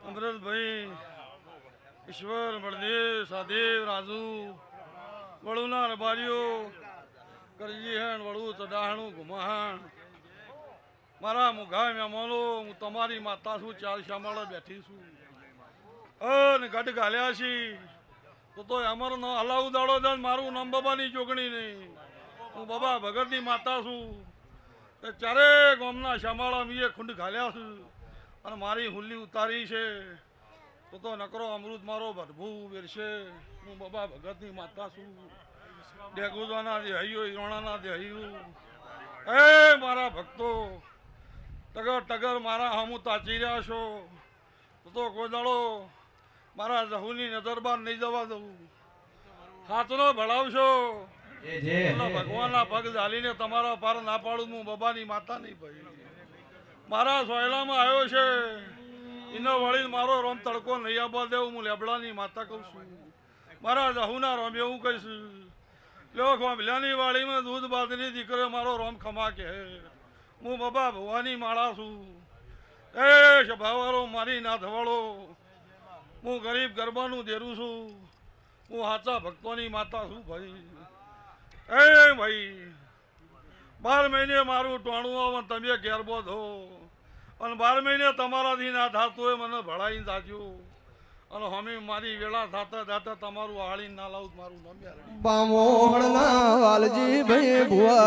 અમૃતભાઈ, ઈશ્વર, બળદેવ, સાદેવ, રાજુ, વળુના રબારીઓ, કરજીહેણ, વળુ, ચડાહણું, ઘુમાહણ, મારા મુઘા મહેમાનો, હું તમારી માતા છું, ચાર શામાળા બેઠી છું. અને ગઢ ઘાલ્યા છી તો અમર નો હલાવું દાડો દન મારું નામ બાબાની જોગણી નહીં. હું બાબા ભગતની માતા છું. તે ચારે ગામના શામાળા મીએ ખુંડ ઘાલ્યા છું અને મારી હુલ્લી ઉતારી છે. તો નકરો અમૃત મારો ભરભૂ વેરશે. હું બાબા ભગતની માતા છું. ડેગુદાના દેહૈયો, ઈરોણાના દેહૈયું, એ મારા ભક્તો ટગર ટગર મારા હમું તાચી રહ્યા છો. તો કોઈ દાડો મારા જહુની નજર બાર નહીં જવા દઉં. હાથનો ભળાવશો ભગવાનના પગ ઝાલીને તમારા પાર ના પાડું. હું બાબાની માતા નહીં ભાઈ. મારા સોયલામાં આવ્યો છે એનો વળીને મારો રોમ તડકો નહીં આવવા દેવું. હું લેબડાની માતા કહું છું. મારા જહુના રોમ એવું કહીશું. લો ખોભલાની વાડીમાં દૂધ બાદની દીકરો મારો રોમ ખમા કે હું બાબા ભવાની માળા છું. એ સભાવાળો મારી ના ધવાળો, હું ગરીબ ગરબાનું દેરું છું. હું સાચા ભક્તોની માતા છું ભાઈ. એ ભાઈ 12 મહિને મારું ટોણું આવે તમે ઘેર બોધો અને 12 મહિને તમારાથી ના થતું હોય મને ભળાઈને જાજો. અને હમી મારી વેળા થતા થતા તમારું હાળીને ના લાવું મારું નામ બામોહણના વાલજી ભાઈ ભુવા